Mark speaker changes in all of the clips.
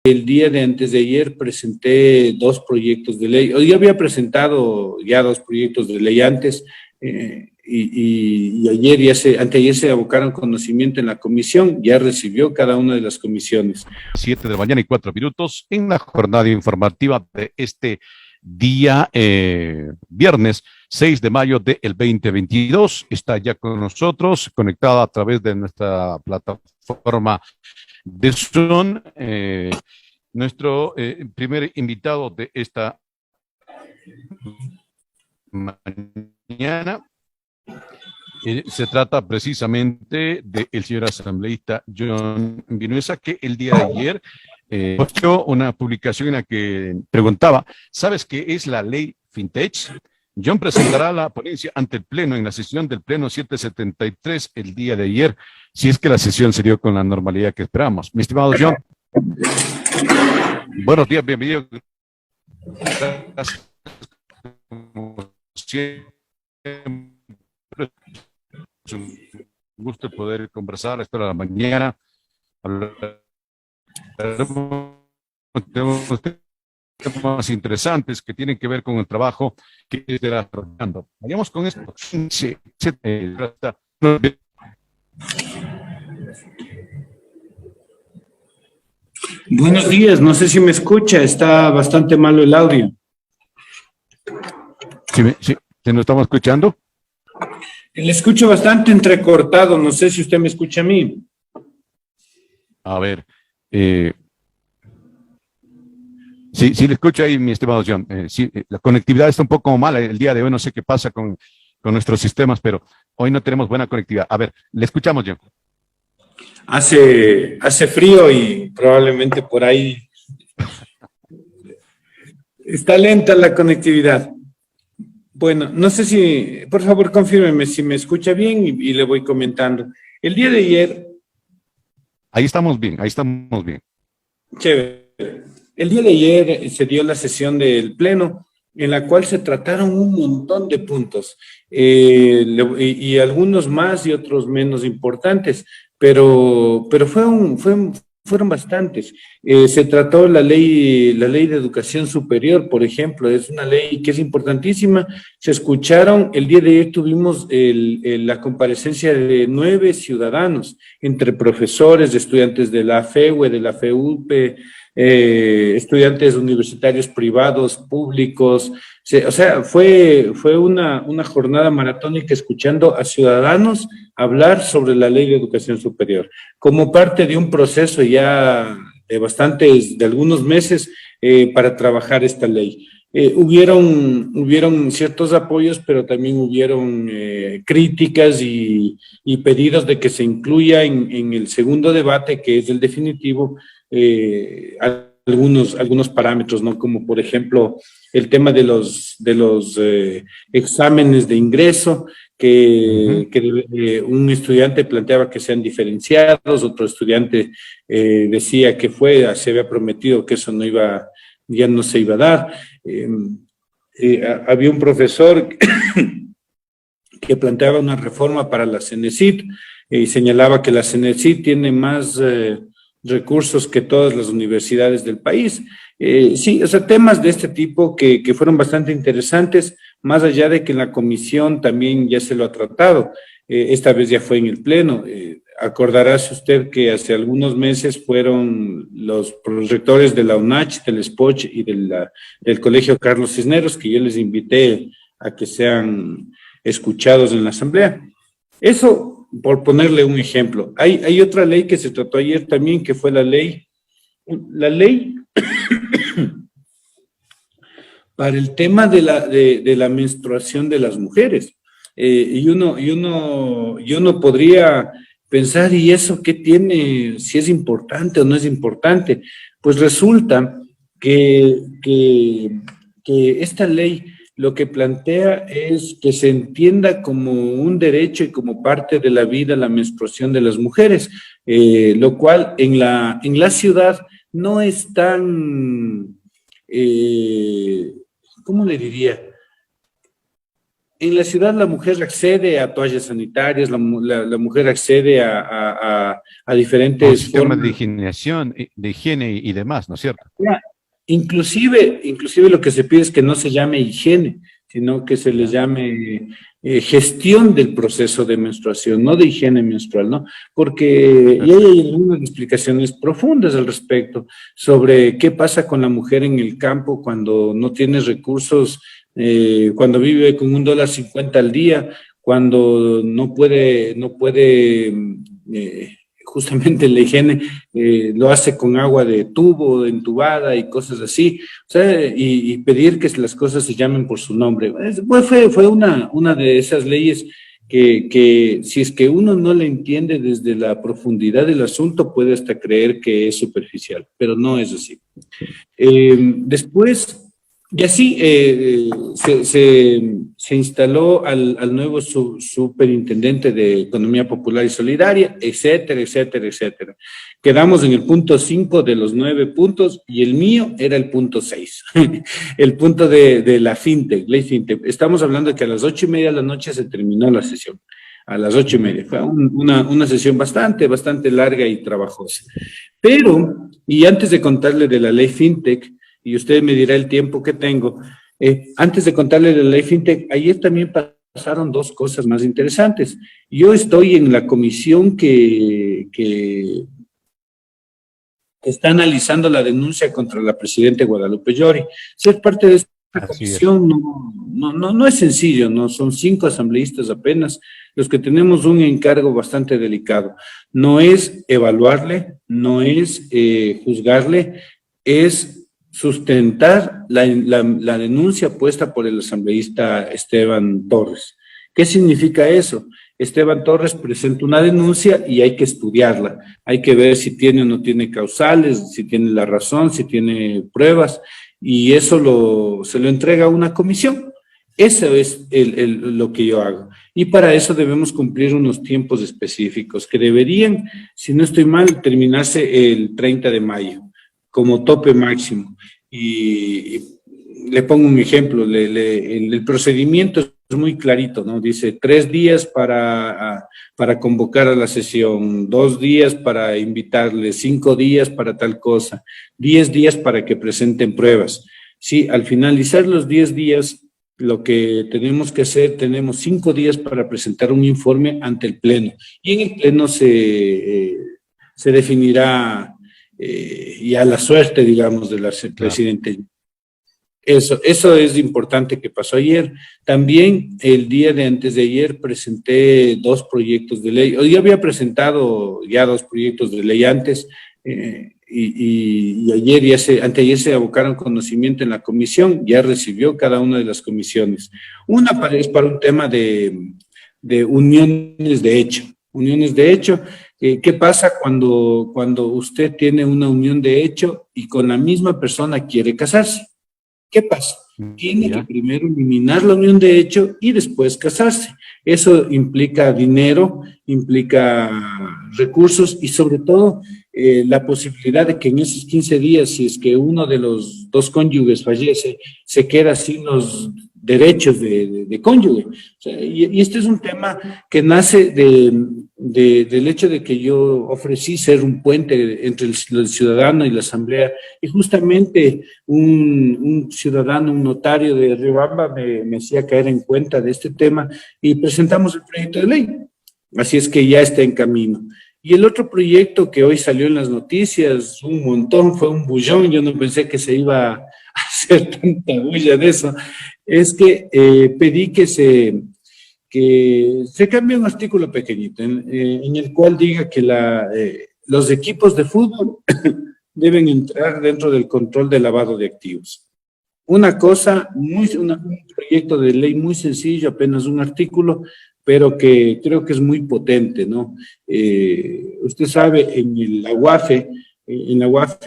Speaker 1: El día de antes de ayer presenté 2 proyectos de ley. Yo había presentado ya 2 proyectos de ley antes y ayer anteayer se abocaron conocimiento en la comisión, ya recibió cada una de las comisiones.
Speaker 2: 7 de la mañana y 4 minutos en la jornada informativa de este día, viernes 6 de mayo del 2022. Está ya con nosotros, conectada a través de nuestra plataforma de Zoom, nuestro primer invitado de esta mañana. Se trata precisamente del señor asambleísta John Vinuesa, que el día de ayer posteó una publicación en la que preguntaba: ¿sabes qué es la ley FinTech? John presentará la ponencia ante el Pleno en la sesión del Pleno 773 el día de ayer, si es que la sesión se dio con la normalidad que esperamos. Mi estimado John, buenos días, bienvenido. Gracias. Como siempre, es un gusto poder conversar a esta hora de la mañana. Tenemos temas interesantes que tienen que ver con el trabajo que estará desarrollando. Vayamos con esto.
Speaker 1: Buenos días, no sé si me escucha, está bastante malo el audio.
Speaker 2: Sí, ¿se nos estamos escuchando?
Speaker 1: Le escucho bastante entrecortado, no sé si usted me escucha a mí.
Speaker 2: A ver, sí, le escucho ahí, mi estimado John. Sí, la conectividad está un poco mala el día de hoy, no sé qué pasa con nuestros sistemas, pero hoy no tenemos buena conectividad. A ver, le escuchamos, John.
Speaker 1: Hace frío y probablemente por ahí está lenta la conectividad. Bueno, no sé si, por favor, confírmeme si me escucha bien y le voy comentando. El día de ayer...
Speaker 2: Ahí estamos bien.
Speaker 1: Chévere. El día de ayer se dio la sesión del Pleno, en la cual se trataron un montón de puntos, y algunos más y otros menos importantes, pero fueron bastantes. Se trató la ley de educación superior, por ejemplo, es una ley que es importantísima. Se escucharon, el día de ayer tuvimos la comparecencia de 9 ciudadanos, entre profesores, estudiantes de la FEUE, de la FEUPE, estudiantes universitarios privados, públicos. O sea, fue una jornada maratónica escuchando a ciudadanos hablar sobre la ley de educación superior, como parte de un proceso ya de algunos meses para trabajar esta ley. Hubieron ciertos apoyos, pero también hubieron críticas y pedidos de que se incluya en el segundo debate, que es el definitivo, algunos parámetros, ¿no? Como por ejemplo el tema de los exámenes de ingreso, que un estudiante planteaba que sean diferenciados, otro estudiante decía que se había prometido que eso ya no se iba a dar. Había un profesor que planteaba una reforma para la CENESID y señalaba que la CENESID tiene más recursos que todas las universidades del país. Sí, o sea, temas de este tipo que fueron bastante interesantes, más allá de que en la comisión también ya se lo ha tratado. Esta vez ya fue en el Pleno. Acordarás usted que hace algunos meses fueron los rectores de la UNACH, del SPOCH y del Colegio Carlos Cisneros, que yo les invité a que sean escuchados en la Asamblea. Eso, por ponerle un ejemplo. Hay otra ley que se trató ayer también, que fue la ley para el tema de la menstruación de las mujeres. Y uno podría pensar, ¿y eso qué tiene? Si es importante o no es importante. Pues resulta que esta ley lo que plantea es que se entienda como un derecho y como parte de la vida la menstruación de las mujeres, lo cual en la ciudad no es tan, ¿cómo le diría? en la ciudad la mujer accede a toallas sanitarias, la mujer accede a
Speaker 2: Un
Speaker 1: diferentes
Speaker 2: sistema
Speaker 1: formas.
Speaker 2: de higiene y demás, ¿no es cierto?
Speaker 1: Ya, inclusive lo que se pide es que no se llame higiene, sino que se le
Speaker 2: Ya.
Speaker 1: llame gestión del proceso de menstruación, no de higiene menstrual, ¿no? Porque y hay
Speaker 2: Perfecto.
Speaker 1: algunas explicaciones profundas al respecto sobre qué pasa con la mujer en el campo cuando no tiene recursos, cuando vive con $1.50 al día, cuando no puede justamente la higiene lo hace con agua de tubo, entubada y cosas así, o sea, y pedir que las cosas se llamen por su nombre. Fue una de esas leyes que si es que uno no le entiende desde la profundidad del asunto, puede hasta creer que es superficial, pero no es así. Después, y así se instaló al nuevo superintendente de Economía Popular y Solidaria, etcétera, etcétera, etcétera. Quedamos en el punto 5 de los 9 puntos y el mío era el punto 6, el punto de la fintech, ley fintech. Estamos hablando de que a las 8:30 de la noche se terminó la sesión. A las 8:30. Fue una sesión bastante larga y trabajosa. Pero, y antes de contarle de la ley fintech, y usted me dirá el tiempo que tengo, antes de contarle de la ley fintech, ayer también pasaron dos cosas más interesantes. Yo estoy en la comisión que está analizando la denuncia contra la presidenta Guadalupe Llori. Ser parte de esta
Speaker 2: Así es.
Speaker 1: comisión no es sencillo, ¿no? Son 5 asambleístas apenas los que tenemos un encargo bastante delicado. No es evaluarle, no es juzgarle, es sustentar la denuncia puesta por el asambleísta Esteban Torres. ¿Qué significa eso? Esteban Torres presenta una denuncia y hay que estudiarla. Hay que ver si tiene o no tiene causales, si tiene la razón, si tiene pruebas, y eso se lo entrega a una comisión. Eso es lo que yo hago. Y para eso debemos cumplir unos tiempos específicos que deberían, si no estoy mal, terminarse el 30 de mayo como tope máximo. Y le pongo un ejemplo, el procedimiento es muy clarito, ¿no? Dice 3 días para convocar a la sesión, 2 días para invitarle, 5 días para tal cosa, 10 días para que presenten pruebas. Sí, al finalizar los 10 días, lo que tenemos que hacer, tenemos 5 días para presentar un informe ante el Pleno. Y en el Pleno se definirá ya la suerte, digamos, del
Speaker 2: Claro.
Speaker 1: presidente. Eso es importante que pasó ayer. También el día de antes de ayer presenté 2 proyectos de ley. Yo había presentado ya 2 proyectos de ley antes y ayer anteayer se abocaron conocimiento en la comisión, ya recibió cada una de las comisiones. Una es para un tema de uniones de hecho. Uniones de hecho, ¿qué pasa cuando usted tiene una unión de hecho y con la misma persona quiere casarse? ¿Qué pasa? Tiene que
Speaker 2: Ya.
Speaker 1: primero eliminar la unión de hecho y después casarse. Eso implica dinero, implica recursos y sobre todo la posibilidad de que en esos 15 días, si es que uno de los 2 cónyuges fallece, se queda sin los derechos de cónyuge. O sea, y este es un tema que nace del hecho de que yo ofrecí ser un puente entre el ciudadano y la asamblea, y justamente un ciudadano, un notario de Riobamba me hacía caer en cuenta de este tema y presentamos el proyecto de ley. Así es que ya está en camino. Y el otro proyecto que hoy salió en las noticias, un montón, fue un bullón, yo no pensé que se iba a hacer tanta bulla de eso, es que pedí que se cambie un artículo pequeñito en el cual diga que los equipos de fútbol deben entrar dentro del control de lavado de activos. Una cosa, un proyecto de ley muy sencillo, apenas un artículo, pero que creo que es muy potente, ¿no? Usted sabe, en la UAFE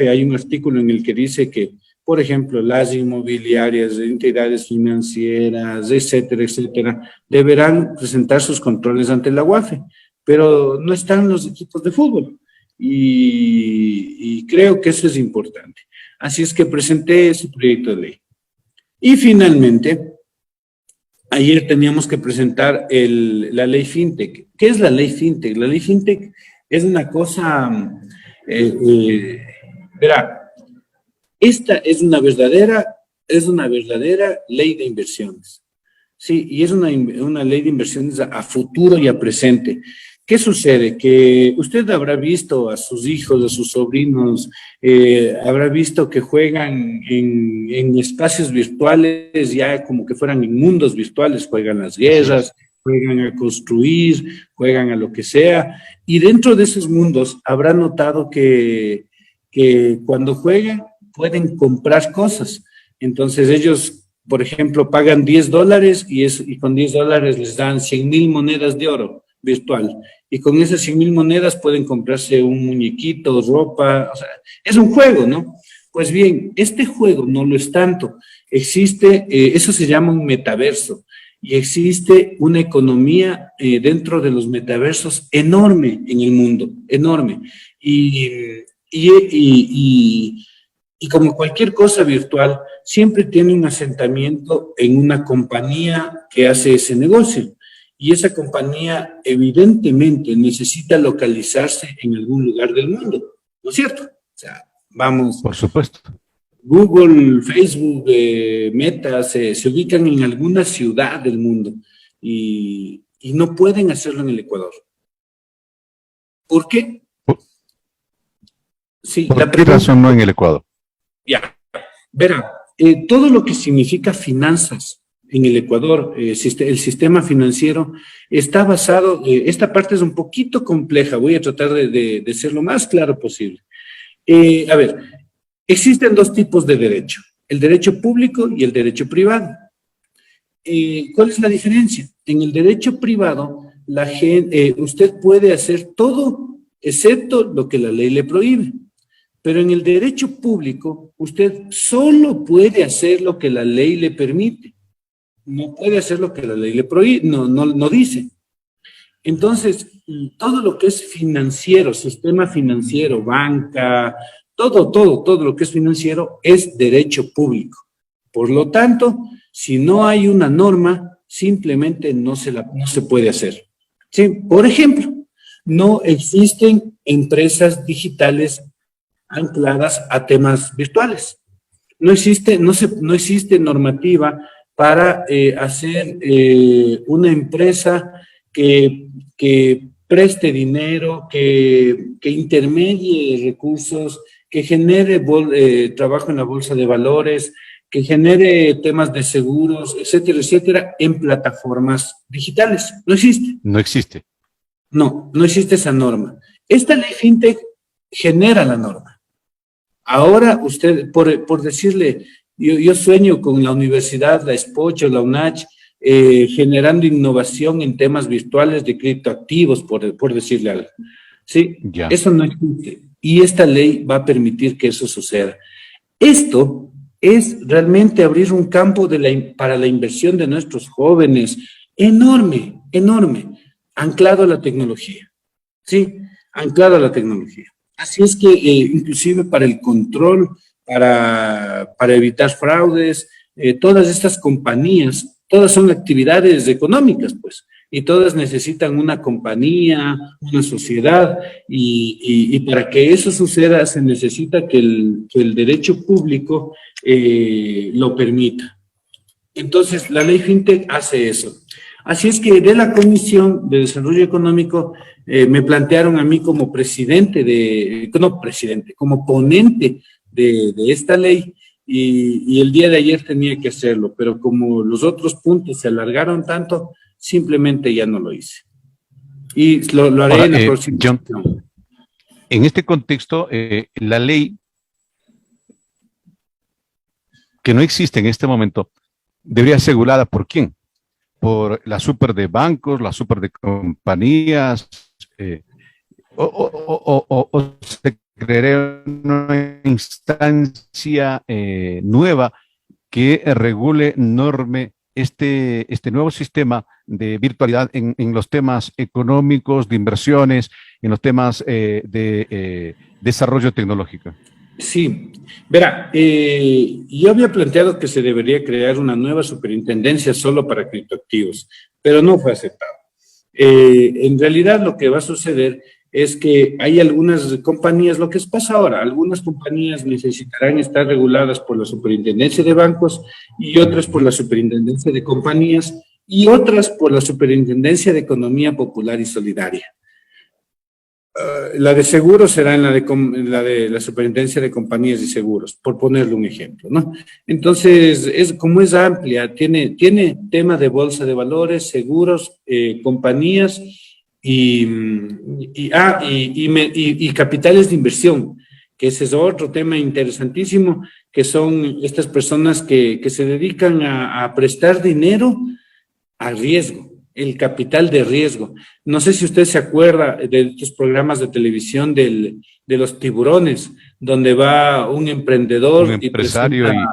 Speaker 1: hay un artículo en el que dice que, por ejemplo, las inmobiliarias, entidades financieras, etcétera, etcétera, deberán presentar sus controles ante la UAFE, pero no están los equipos de fútbol. Y creo que eso es importante. Así es que presenté ese proyecto de ley. Y finalmente, ayer teníamos que presentar la ley FinTech. ¿Qué es la ley FinTech? La ley FinTech es una cosa, verá, esta es una verdadera ley de inversiones. Sí, y es una ley de inversiones a futuro y a presente. ¿Qué sucede? Que usted habrá visto a sus hijos, a sus sobrinos, habrá visto que juegan en espacios virtuales, ya como que fueran en mundos virtuales, juegan las
Speaker 2: Así es.
Speaker 1: guerras, juegan a construir, juegan a lo que sea, y dentro de esos mundos habrá notado que cuando juegan pueden comprar cosas. Entonces ellos, por ejemplo, pagan $10 y con $10 les dan 100,000 monedas de oro virtual. Y con esas 100,000 monedas pueden comprarse un muñequito, ropa, o sea, es un juego, ¿no? Pues bien, este juego no lo es tanto. Existe, eso se llama un metaverso, y existe una economía dentro de los metaversos enorme en el mundo, enorme. Y, y, y, y como cualquier cosa virtual, siempre tiene un asentamiento en una compañía que hace ese negocio. Y esa compañía evidentemente necesita localizarse en algún lugar del mundo, ¿no es cierto? O sea, vamos,
Speaker 2: Por supuesto.
Speaker 1: Google, Facebook, Meta, se ubican en alguna ciudad del mundo y no pueden hacerlo en el Ecuador. ¿Por qué?
Speaker 2: ¿Por,
Speaker 1: Sí,
Speaker 2: por
Speaker 1: la
Speaker 2: qué
Speaker 1: pregunta,
Speaker 2: razón no en el Ecuador?
Speaker 1: ya, verá, todo lo que significa finanzas en el Ecuador, el sistema financiero está basado, esta parte es un poquito compleja, voy a tratar de ser lo más claro posible. A ver, existen dos tipos de derecho, el derecho público y el derecho privado. ¿Cuál es la diferencia? En el derecho privado, usted puede hacer todo excepto lo que la ley le prohíbe. Pero en el derecho público, usted solo puede hacer lo que la ley le permite. No puede hacer lo que la ley le prohíbe, no dice. Entonces, todo lo que es financiero, sistema financiero, banca, todo lo que es financiero es derecho público. Por lo tanto, si no hay una norma, simplemente no se puede hacer. ¿Sí? Por ejemplo, no existen empresas digitales ancladas a temas virtuales. No existe normativa para hacer una empresa que preste dinero, que intermedie recursos, que genere trabajo en la bolsa de valores, que genere temas de seguros, etcétera, etcétera, en plataformas digitales. No existe.
Speaker 2: No existe.
Speaker 1: No existe esa norma. Esta ley FinTech genera la norma. Ahora usted, por decirle, yo sueño con la universidad, la SPOCH o la UNACH, generando innovación en temas virtuales de criptoactivos, por decirle algo. Sí,
Speaker 2: Ya.
Speaker 1: eso no existe. Y esta ley va a permitir que eso suceda. Esto es realmente abrir un campo para la inversión de nuestros jóvenes enorme, enorme, anclado a la tecnología. Sí, anclado a la tecnología. Así es que inclusive para el control, para evitar fraudes, todas estas compañías, todas son actividades económicas, pues, y todas necesitan una compañía, una sociedad, y para que eso suceda se necesita que el derecho público lo permita. Entonces, la ley FinTech hace eso. Así es que de la Comisión de Desarrollo Económico me plantearon a mí como como ponente de esta ley y el día de ayer tenía que hacerlo, pero como los otros puntos se alargaron tanto, simplemente ya no lo hice. Y lo haré
Speaker 2: Ahora,
Speaker 1: en la próxima
Speaker 2: John,
Speaker 1: sesión.
Speaker 2: en este contexto, la ley que no existe en este momento debería ser regulada ¿por quién? Por la super de bancos, la super de compañías, o se crearía una instancia nueva que regule, norme este nuevo sistema de virtualidad en los temas económicos, de inversiones, en los temas de desarrollo tecnológico.
Speaker 1: Sí, verá, yo había planteado que se debería crear una nueva superintendencia solo para criptoactivos, pero no fue aceptado. En realidad lo que va a suceder es que hay algunas compañías, lo que pasa ahora, algunas compañías necesitarán estar reguladas por la superintendencia de bancos y otras por la superintendencia de compañías y otras por la superintendencia de economía popular y solidaria. La de seguros será en la de la superintendencia de compañías y seguros, por ponerle un ejemplo, ¿no? Entonces, como es amplia, tiene tema de bolsa de valores, seguros, compañías y capitales de inversión, que ese es otro tema interesantísimo, que son estas personas que se dedican a prestar dinero a riesgo, el capital de riesgo. No sé si usted se acuerda de estos programas de televisión de los tiburones, donde va un emprendedor
Speaker 2: Un
Speaker 1: y
Speaker 2: empresario
Speaker 1: presenta.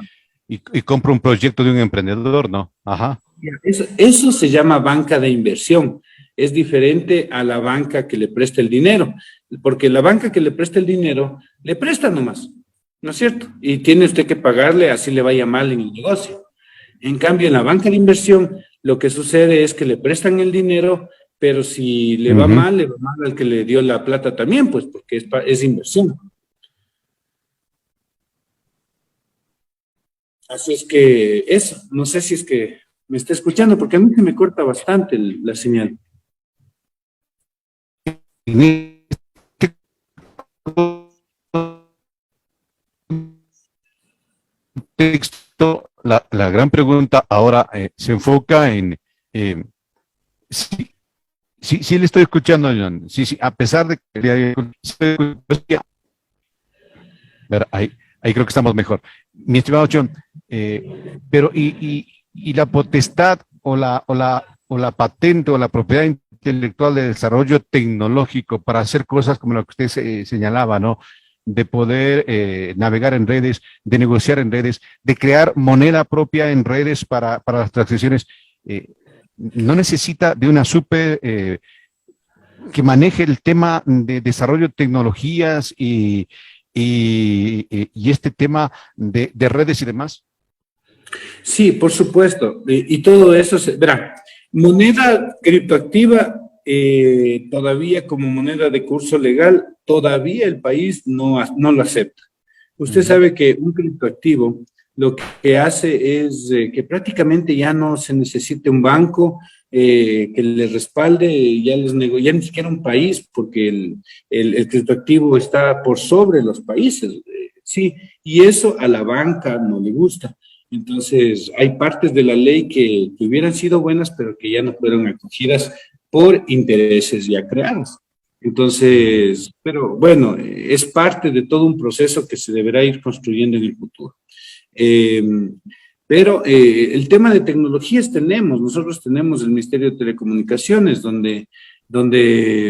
Speaker 2: y compra un proyecto de un emprendedor, ¿no? Ajá.
Speaker 1: Eso se llama banca de inversión. Es diferente a la banca que le presta el dinero, porque la banca que le presta el dinero, le presta nomás, ¿no es cierto? Y tiene usted que pagarle, así le vaya mal en el negocio. En cambio, en la banca de inversión, lo que sucede es que le prestan el dinero, pero si
Speaker 2: Ujú.
Speaker 1: le va mal al que le dio la plata también, pues porque es inversión. Así es que eso, no sé si es que me está escuchando, porque a mí se me corta bastante la señal.
Speaker 2: En este contexto, la gran pregunta ahora se enfoca en si, sí le estoy escuchando, John. Sí, sí, a pesar de que ahí creo que estamos mejor. Mi estimado John, pero y la potestad o la patente o la propiedad intelectual de desarrollo tecnológico para hacer cosas como lo que usted señalaba, ¿no? De poder navegar en redes, de negociar en redes, de crear moneda propia en redes para las transacciones, no necesita de una super que maneje el tema de desarrollo de tecnologías y este tema de redes y demás.
Speaker 1: Sí, por supuesto. Y todo eso, verá, moneda criptoactiva, todavía como moneda de curso legal, todavía el país no lo acepta. Usted
Speaker 2: Ujú.
Speaker 1: sabe que un criptoactivo lo que hace es que prácticamente ya no se necesite un banco que le respalde, ya ni siquiera un país, porque el criptoactivo está por sobre los países, sí, y eso a la banca no le gusta. Entonces, hay partes de la ley que hubieran sido buenas, pero que ya no fueron acogidas por intereses ya creados.
Speaker 2: Ujú.
Speaker 1: Entonces, pero bueno, es parte de todo un proceso que se deberá ir construyendo en el futuro. Eh, pero el tema de tecnologías nosotros tenemos el Ministerio de Telecomunicaciones, donde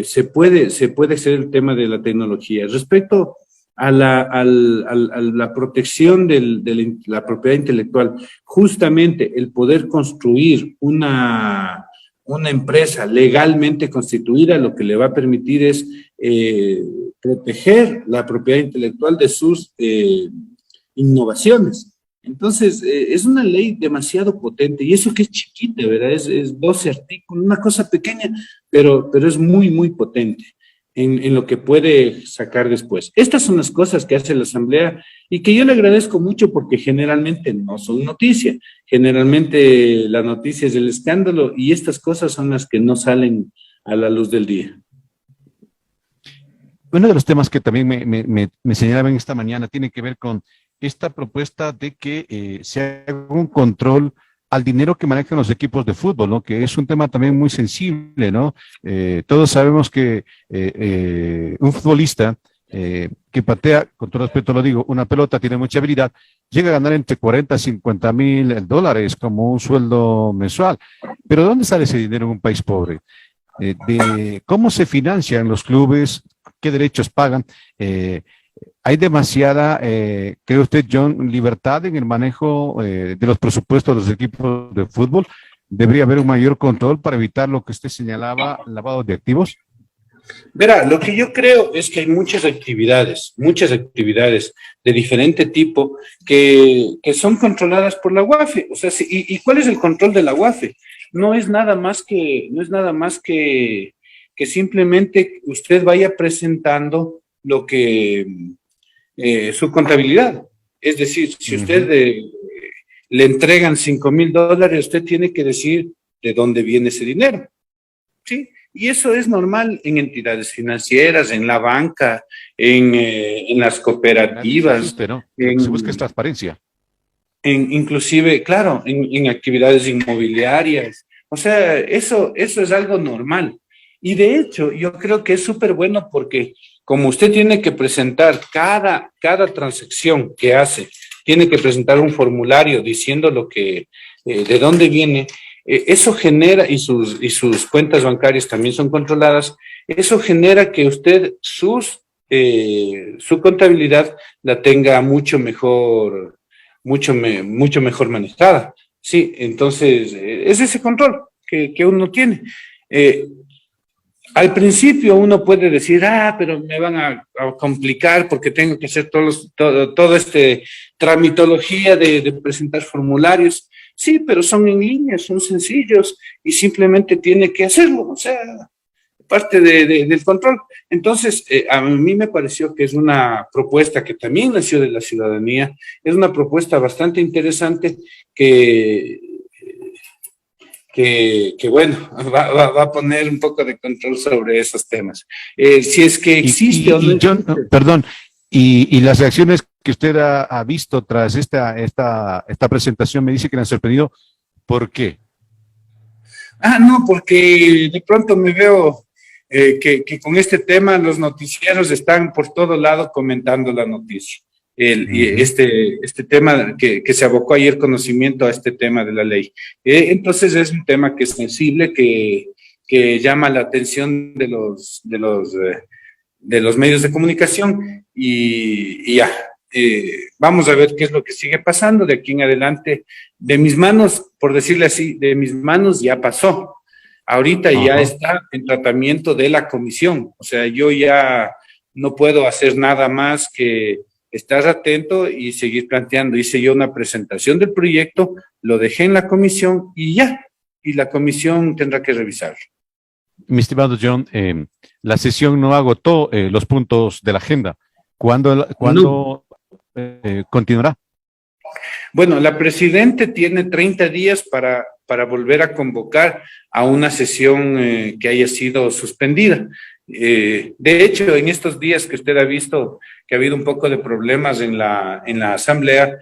Speaker 1: se puede hacer el tema de la tecnología. Respecto a la protección de la propiedad intelectual, justamente el poder construir una empresa legalmente constituida, lo que le va a permitir es proteger la propiedad intelectual de sus innovaciones. Entonces, es una ley demasiado potente y eso que es chiquita, ¿verdad? Es 12 artículos, una cosa pequeña, pero es muy, muy potente en lo que puede sacar después. Estas son las cosas que hace la Asamblea y que yo le agradezco mucho porque generalmente no son noticia. Generalmente la noticia es el escándalo y estas cosas son las que no salen a la luz del día.
Speaker 2: Uno de los temas que también me señalaban esta mañana tiene que ver con esta propuesta de que se haga un control al dinero que manejan los equipos de fútbol, ¿no? Que es un tema también muy sensible, ¿no? Todos sabemos que un futbolista que patea, con todo respeto lo digo, una pelota, tiene mucha habilidad, llega a ganar entre 40 a 50 mil dólares como un sueldo mensual. Pero ¿dónde sale ese dinero en un país pobre? De cómo se financian los clubes, qué derechos pagan. Hay demasiada, cree usted, John, libertad en el manejo de los presupuestos de los equipos de fútbol. Debería haber un mayor control para evitar lo que usted señalaba, lavado de activos.
Speaker 1: Verá, lo que yo creo es que hay muchas actividades de diferente tipo que son controladas por la UAFE. O sea, ¿y cuál es el control de la UAFE? No es nada más que simplemente usted vaya presentando lo que su contabilidad. Es decir, si usted
Speaker 2: Ujú.
Speaker 1: le entregan $5,000, usted tiene que decir de dónde viene ese dinero. Sí, y eso es normal en entidades financieras, en la banca, en las
Speaker 2: Se
Speaker 1: cooperativas,
Speaker 2: asuste, ¿no? Lo que se busca es
Speaker 1: en,
Speaker 2: transparencia.
Speaker 1: inclusive, claro, en actividades inmobiliarias. O sea, eso es algo normal. Y de hecho, yo creo que es súper bueno porque como usted tiene que presentar cada transacción que hace, tiene que presentar un formulario diciendo de dónde viene, eso genera, y sus cuentas bancarias también son controladas, eso genera que usted su contabilidad la tenga mucho mejor manejada. Sí, entonces es ese control que uno tiene. Eh, Al principio uno puede decir, pero me van a complicar porque tengo que hacer todo este tramitología de presentar formularios. Sí, pero son en línea, son sencillos y simplemente tiene que hacerlo, o sea, parte del control. Entonces, a mí me pareció que es una propuesta que también nació de la ciudadanía, es una propuesta bastante interesante que, que bueno, va a poner un poco de control sobre esos temas. Si es que existe o no
Speaker 2: Y John,
Speaker 1: existe.
Speaker 2: perdón, y las reacciones que usted ha visto tras esta presentación me dice que le han sorprendido. ¿Por qué?
Speaker 1: No, porque de pronto me veo que con este tema los noticieros están por todo lado comentando la noticia. Y
Speaker 2: Ujú.
Speaker 1: este tema que se abocó ayer conocimiento a este tema de la ley. Entonces es un tema que es sensible, que llama la atención de los medios de comunicación y ya. Vamos a ver qué es lo que sigue pasando de aquí en adelante. De mis manos, por decirle así, de mis manos ya pasó. Ahorita ya
Speaker 2: Ajá.
Speaker 1: está en tratamiento de la comisión. O sea, yo ya no puedo hacer nada más que estar atento y seguir planteando. Hice yo una presentación del proyecto, lo dejé en la comisión y ya. Y la comisión tendrá que revisarlo.
Speaker 2: Mi estimado John, la sesión no agotó los puntos de la agenda. ¿Cuándo,
Speaker 1: No.
Speaker 2: cuándo continuará?
Speaker 1: Bueno, la presidente tiene 30 días para volver a convocar a una sesión que haya sido suspendida. De hecho, en estos días que usted ha visto que ha habido un poco de problemas en la asamblea,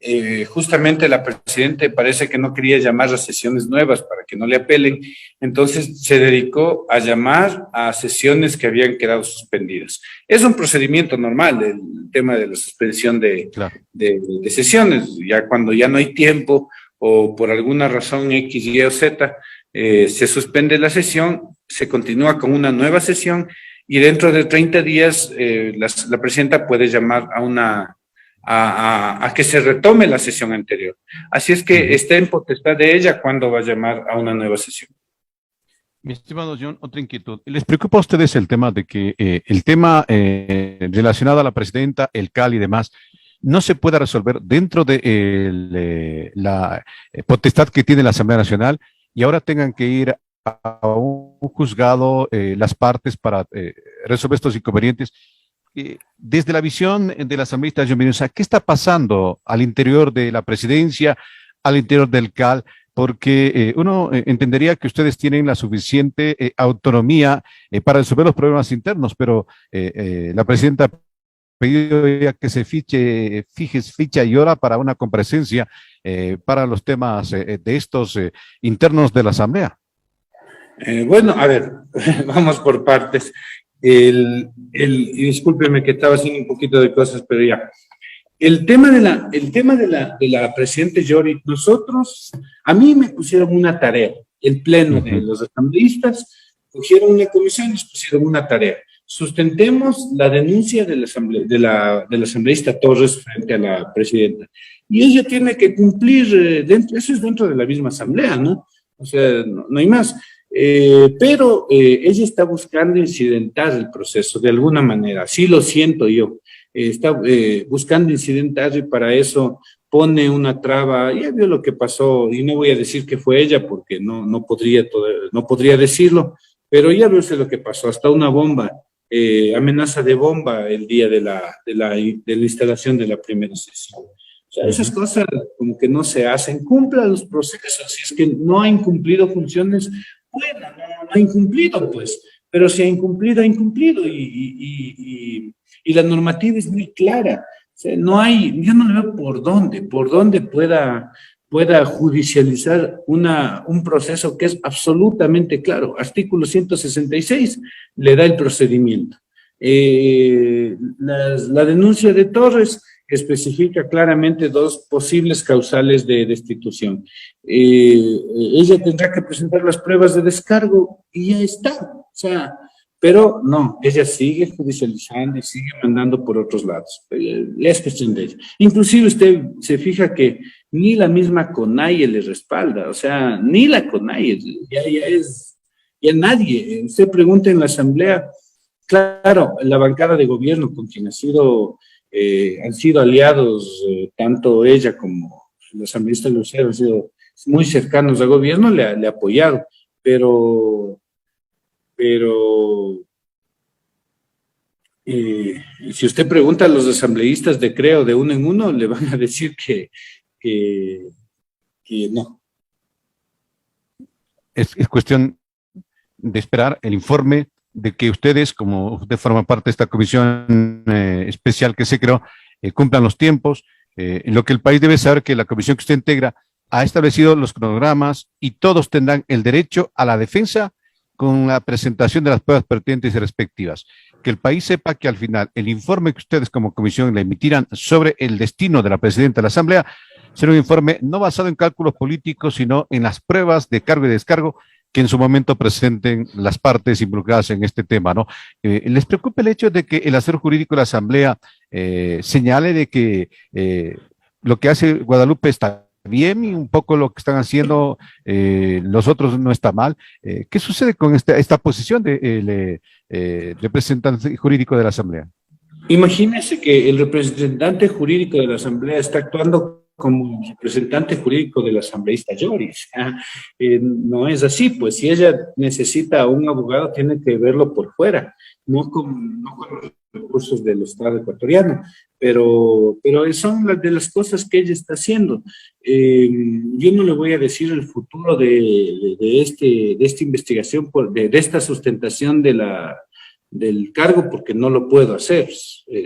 Speaker 1: eh, justamente la presidenta parece que no quería llamar a sesiones nuevas para que no le apelen, entonces se dedicó a llamar a sesiones que habían quedado suspendidas. Es un procedimiento normal el tema de la suspensión de,
Speaker 2: Claro.
Speaker 1: de, de sesiones, ya cuando ya no hay tiempo o por alguna razón X, Y o Z, se suspende la sesión, se continúa con una nueva sesión y dentro de 30 días la presidenta puede llamar a que se retome la sesión anterior. Así es que
Speaker 2: Ujú.
Speaker 1: está en potestad de ella cuando va a llamar a una nueva sesión.
Speaker 2: Mi estimado John, otra inquietud. ¿Les preocupa a ustedes el tema de que el tema relacionado a la presidenta, el CAL y demás, no se pueda resolver dentro de la potestad que tiene la Asamblea Nacional y ahora tengan que ir a un juzgado las partes para resolver estos inconvenientes? Desde la visión de la asambleísta John Mendoza, ¿qué está pasando al interior de la presidencia, al interior del CAL? Porque uno entendería que ustedes tienen la suficiente autonomía para resolver los problemas internos, pero la presidenta ha pedido ya que se fije ficha y hora para una comparecencia para los temas de estos internos de la Asamblea.
Speaker 1: Bueno, a ver, vamos por partes. Y discúlpeme que estaba haciendo un poquito de cosas, pero ya. El tema de la presidente Yori, a mí me pusieron una tarea, el pleno de
Speaker 2: Ujú.
Speaker 1: los asambleístas, cogieron una comisión y nos pusieron una tarea. Sustentemos la denuncia del asambleísta Torres frente a la presidenta. Y ella tiene que cumplir, eso es dentro de la misma asamblea, ¿no? O sea, no hay más. pero ella está buscando incidentar el proceso de alguna manera, así lo siento yo. Está buscando incidentar y para eso pone una traba. Ya vio lo que pasó, y no voy a decir que fue ella porque no podría decirlo, pero ya vio lo que pasó, hasta una bomba, amenaza de bomba el día de la instalación de la primera sesión. O sea, esas cosas como que no se hacen, cumplan los procesos, si es que no ha incumplido funciones, bueno, no ha incumplido, pues, pero si ha incumplido, y la normativa es muy clara. O sea, yo no le veo por dónde pueda judicializar un proceso que es absolutamente claro. Artículo 166 le da el procedimiento. La denuncia de Torres especifica claramente dos posibles causales de destitución. Ella tendrá que presentar las pruebas de descargo y ya está. O sea, pero no, ella sigue judicializando y sigue mandando por otros lados. Es cuestión de ella. Inclusive usted se fija que ni la misma CONAIE le respalda, o sea, ni la CONAIE, ya nadie. Usted pregunta en la asamblea, claro, la bancada de gobierno con quien han sido aliados, tanto ella como el asambleísta Lucero han sido muy cercanos al gobierno, le ha apoyado, pero si usted pregunta a los asambleístas de Creo de uno en uno, le van a decir que no.
Speaker 2: Es cuestión de esperar el informe de que ustedes, como usted forma parte de esta comisión especial que se creó, cumplan los tiempos. En lo que el país debe saber que la comisión que usted integra ha establecido los cronogramas y todos tendrán el derecho a la defensa con la presentación de las pruebas pertinentes y respectivas. Que el país sepa que al final el informe que ustedes como comisión le emitirán sobre el destino de la presidenta de la Asamblea será un informe no basado en cálculos políticos, sino en las pruebas de cargo y descargo que en su momento presenten las partes involucradas en este tema, ¿no? ¿Les preocupa el hecho de que el asesor jurídico de la Asamblea señale de que lo que hace Guadalupe está bien y un poco lo que están haciendo los otros no está mal? ¿Qué sucede con esta posición de representante jurídico de la Asamblea?
Speaker 1: Imagínese que el representante jurídico de la Asamblea está actuando como representante jurídico del asambleísta Lloris. No es así, pues si ella necesita a un abogado, tiene que verlo por fuera, no con los recursos del Estado ecuatoriano, pero son de las cosas que ella está haciendo. Yo no le voy a decir el futuro de esta investigación, de esta sustentación del cargo, porque no lo puedo hacer.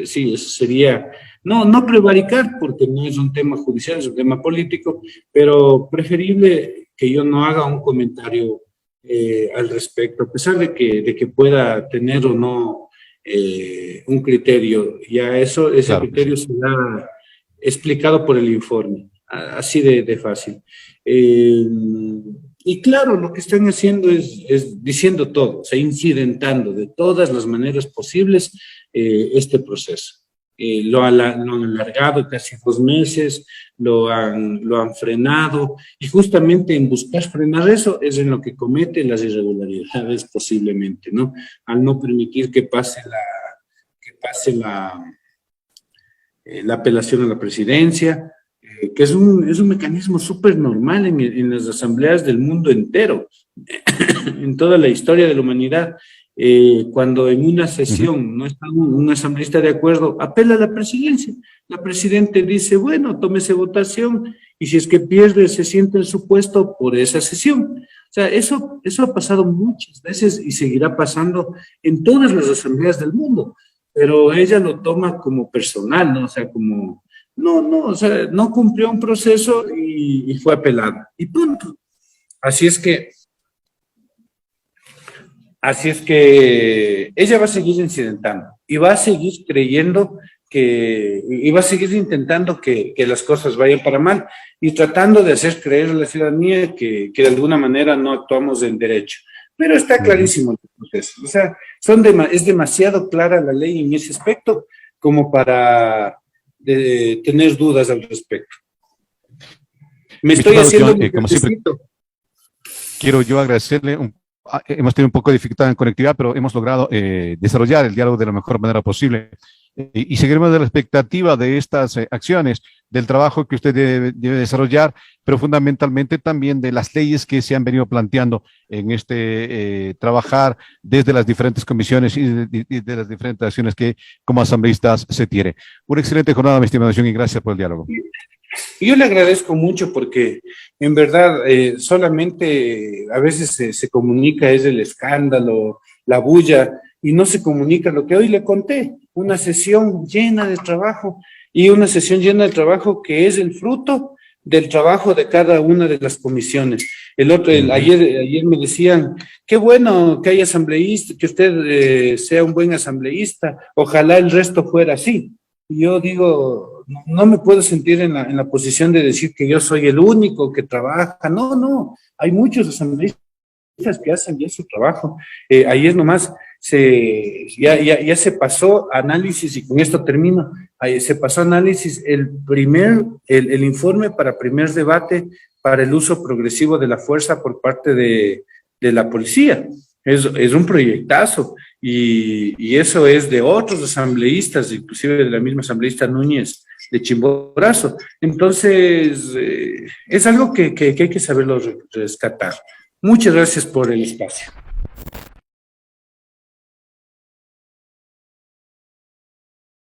Speaker 1: Sí, eso sería, no prevaricar, porque no es un tema judicial, es un tema político, pero preferible que yo no haga un comentario al respecto, a pesar de que pueda tener o no un criterio. Ya ese claro, criterio será explicado por el informe, así de fácil. Y claro, lo que están haciendo es diciendo todo, o sea, incidentando de todas las maneras posibles este proceso. Lo han alargado casi 2 meses, lo han frenado, y justamente en buscar frenar eso es en lo que cometen las irregularidades posiblemente, ¿no? Al no permitir que pase la apelación a la presidencia, que es un mecanismo súper normal en las asambleas del mundo entero, en toda la historia de la humanidad. Cuando en una sesión no está un asambleísta de acuerdo, apela a la presidencia. La presidente dice, bueno, tómese votación, y si es que pierde, se siente en su puesto por esa sesión. O sea, eso ha pasado muchas veces y seguirá pasando en todas las asambleas del mundo, pero ella lo toma como personal, ¿no? O sea, como... o sea, no cumplió un proceso y fue apelada. Y punto. Así es que ella va a seguir incidentando y va a seguir creyendo y va a seguir intentando que las cosas vayan para mal y tratando de hacer creer a la ciudadanía que de alguna manera no actuamos en derecho. Pero está clarísimo el proceso. O sea, es demasiado clara la ley en ese aspecto como para tener dudas al respecto. Me estoy haciendo
Speaker 2: como siempre, quiero yo agradecerle un hemos tenido un poco de dificultad en conectividad, pero hemos logrado desarrollar el diálogo de la mejor manera posible. Y seguiremos de la expectativa de estas acciones, del trabajo que usted debe desarrollar, pero fundamentalmente también de las leyes que se han venido planteando en este trabajar desde las diferentes comisiones y de las diferentes acciones que como asambleístas se tiene. Una excelente jornada, mi estimación, y gracias por el diálogo.
Speaker 1: Yo le agradezco mucho porque en verdad solamente a veces se comunica es el escándalo, la bulla, y no se comunica lo que hoy le conté, una sesión llena de trabajo y una sesión llena de trabajo que es el fruto del trabajo de cada una de las comisiones. Ayer me decían, qué bueno que hay asambleísta, que usted sea un buen asambleísta, ojalá el resto fuera así. Y yo digo, no me puedo sentir en la posición de decir que yo soy el único que trabaja. No, hay muchos asambleístas que hacen bien su trabajo. Ayer nomás ya se pasó análisis, y con esto termino, se pasó análisis el informe para primer debate para el uso progresivo de la fuerza por parte de la policía. Es un proyectazo y eso es de otros asambleístas, inclusive de la misma asambleísta Núñez de Chimborazo. Entonces, es algo que hay que saberlo rescatar. Muchas gracias por el espacio.